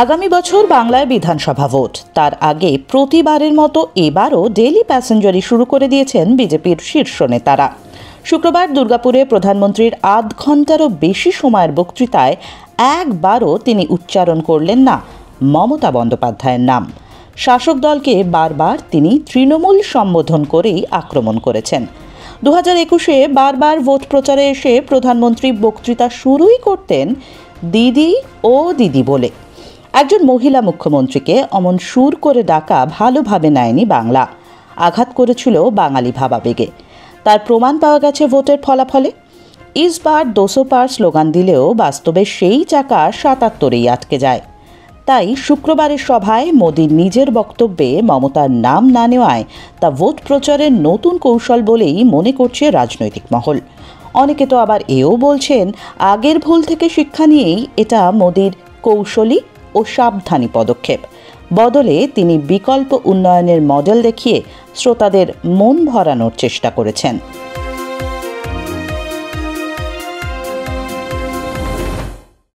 আগামী বছর বাংলায় বিধানসভা ভোট। তার আগে প্রতিবারের মতো এবারও ডেইলি প্যাসেঞ্জারি শুরু করে দিয়েছেন বিজেপির শীর্ষ নেতারা। শুক্রবার দুর্গাপুরে প্রধানমন্ত্রীর আধ ঘন্টারও বেশি সময়ের বক্তৃতায় একবারও তিনি উচ্চারণ করলেন না মমতা বন্দ্যোপাধ্যায়ের নাম। শাসক দলকে বারবার তিনি তৃণমূল সম্বোধন করেই আক্রমণ করেছেন। 2021-এ বারবার ভোট প্রচারে এসে প্রধানমন্ত্রী বক্তৃতা শুরুই করতেন দিদি ও দিদি বলে। একজন মহিলা মুখ্যমন্ত্রীকে অমন সুর করে ডাকা ভালোভাবে নেয়নি বাংলা, আঘাত করেছিল বাঙালি ভাবাবেগে। তার প্রমাণ পাওয়া গেছে ভোটের ফলাফলে। ইস বার 200 পার স্লোগান দিলেও বাস্তবে সেই চাকা 77-এই আটকে যায়। তাই শুক্রবারের সভায় মোদির নিজের বক্তব্যে মমতার নাম না নেওয়ায় তা ভোট প্রচারের নতুন কৌশল বলেই মনে করছে রাজনৈতিক মহল। অনেকে তো আবার এও বলছেন আগের ভুল থেকে শিক্ষা নিয়েই এটা মোদির কৌশলী ও সাবধানী পদক্ষেপ। বদলে তিনি বিকল্প উন্নয়নের মডেল দেখিয়ে শ্রোতাদের মন ভরানোর চেষ্টা করেছেন।